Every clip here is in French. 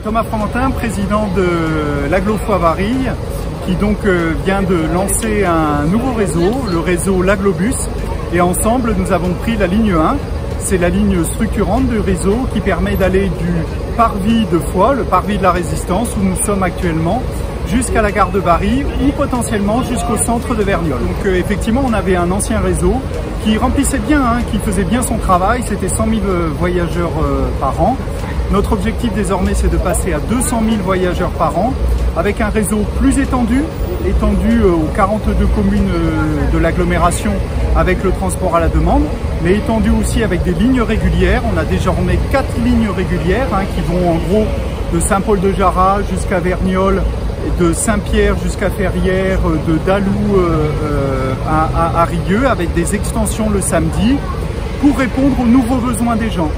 Thomas Fromentin, président de l'Agglo-Foix Varilhes, qui vient de lancer un nouveau réseau, le réseau l'Agglobus. Et ensemble, nous avons pris la ligne 1. C'est la ligne structurante du réseau qui permet d'aller du parvis de Foix, le parvis de la Résistance, où nous sommes actuellement, jusqu'à la gare de Varilhes ou potentiellement jusqu'au centre de Verniolle. Donc effectivement, on avait un ancien réseau qui remplissait bien, qui faisait bien son travail. C'était 100 000 voyageurs par an. Notre objectif désormais, c'est de passer à 200 000 voyageurs par an, avec un réseau plus étendu aux 42 communes de l'agglomération avec le transport à la demande, mais étendu aussi avec des lignes régulières. On a désormais 4 lignes régulières qui vont en gros de Saint-Paul-de-Jarrat jusqu'à Verniolle, de Saint-Pierre jusqu'à Ferrières, de Dalou à Rieux, avec des extensions le samedi pour répondre aux nouveaux besoins des gens.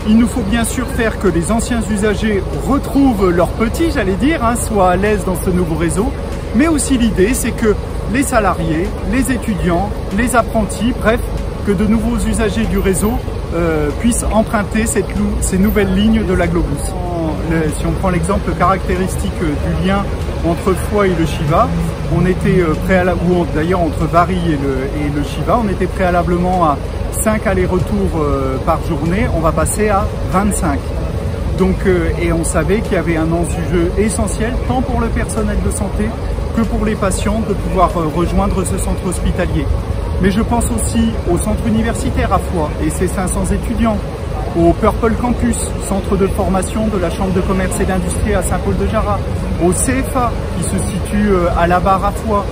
Il nous faut bien sûr faire que les anciens usagers retrouvent leurs petits, soient à l'aise dans ce nouveau réseau. Mais aussi l'idée, c'est que les salariés, les étudiants, les apprentis, bref, que de nouveaux usagers du réseau puissent emprunter ces nouvelles lignes de l'Agglobus. Si on prend l'exemple caractéristique du lien entre Foix et le Chiva, on était d'ailleurs entre Varilhes et le Chiva, on était préalablement à 5 allers-retours par journée, on va passer à 25. Et on savait qu'il y avait un enjeu essentiel, tant pour le personnel de santé que pour les patients, de pouvoir rejoindre ce centre hospitalier. Mais je pense aussi au centre universitaire à Foix et ses 500 étudiants, au Purple Campus, centre de formation de la Chambre de commerce et d'industrie à Saint-Paul-de-Jarrat, au CFA qui se situe à la Barre à Foix,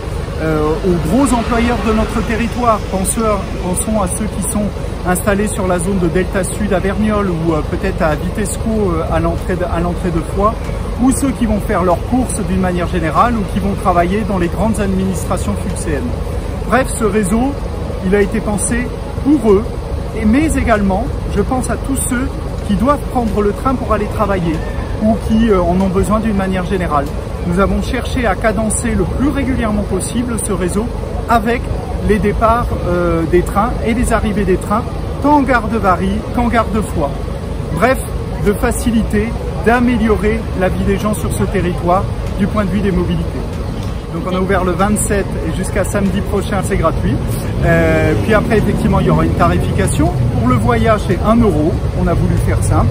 aux gros employeurs de notre territoire. Pensons à ceux qui sont installés sur la zone de Delta Sud à Verniolle ou peut-être à Vitesco à l'entrée de Foix, ou ceux qui vont faire leurs courses d'une manière générale ou qui vont travailler dans les grandes administrations fuxéennes. Bref, ce réseau, il a été pensé pour eux, mais également, je pense à tous ceux qui doivent prendre le train pour aller travailler ou qui en ont besoin d'une manière générale. Nous avons cherché à cadencer le plus régulièrement possible ce réseau avec les départs des trains et les arrivées des trains, tant en gare de Varilhes qu'en gare de Foix. Bref, de faciliter, d'améliorer la vie des gens sur ce territoire du point de vue des mobilités. Donc on a ouvert le 27 et jusqu'à samedi prochain, c'est gratuit. Puis après, effectivement, il y aura une tarification. Pour le voyage, c'est 1 €. On a voulu faire simple.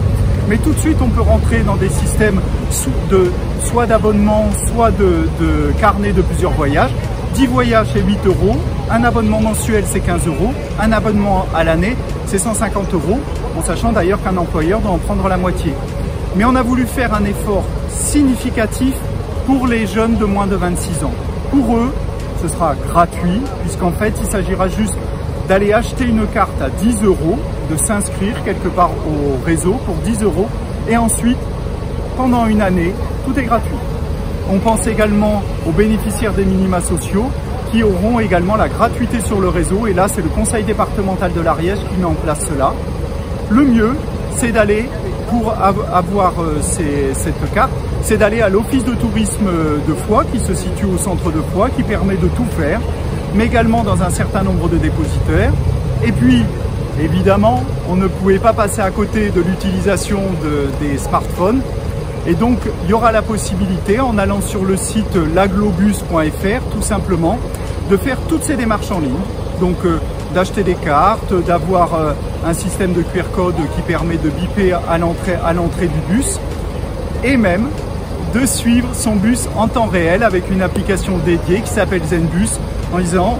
Mais tout de suite, on peut rentrer dans des systèmes soit d'abonnement, soit de carnet de plusieurs voyages. 10 voyages, c'est 8 €. Un abonnement mensuel, c'est 15 €. Un abonnement à l'année, c'est 150 €, en sachant d'ailleurs qu'un employeur doit en prendre la moitié. Mais on a voulu faire un effort significatif pour les jeunes de moins de 26 ans. Pour eux, ce sera gratuit, puisqu'en fait, il s'agira juste d'aller acheter une carte à 10 €, de s'inscrire quelque part au réseau pour 10 €, et ensuite, pendant une année, tout est gratuit. On pense également aux bénéficiaires des minima sociaux qui auront également la gratuité sur le réseau, et là, c'est le conseil départemental de l'Ariège qui met en place cela. Le mieux, c'est d'aller, pour avoir cette carte, c'est d'aller à l'office de tourisme de Foix qui se situe au centre de Foix, qui permet de tout faire, mais également dans un certain nombre de dépositaires. Et puis, évidemment, on ne pouvait pas passer à côté de l'utilisation des smartphones. Et donc, il y aura la possibilité, en allant sur le site l'agglobus.fr, tout simplement, de faire toutes ces démarches en ligne. Donc, d'acheter des cartes, d'avoir un système de QR code qui permet de biper à l'entrée du bus, et même de suivre son bus en temps réel avec une application dédiée qui s'appelle Zenbus, en disant,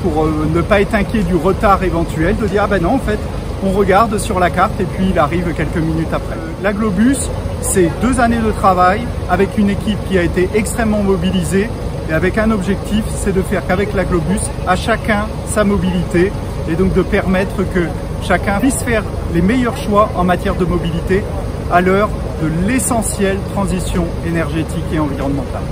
pour ne pas être inquiet du retard éventuel, de dire, non, en fait, on regarde sur la carte et puis il arrive quelques minutes après. L'Agglobus, c'est 2 années de travail avec une équipe qui a été extrêmement mobilisée et avec un objectif, c'est de faire qu'avec l'Agglobus, à chacun sa mobilité, et donc de permettre que chacun puisse faire les meilleurs choix en matière de mobilité à l'heure de l'essentielle transition énergétique et environnementale.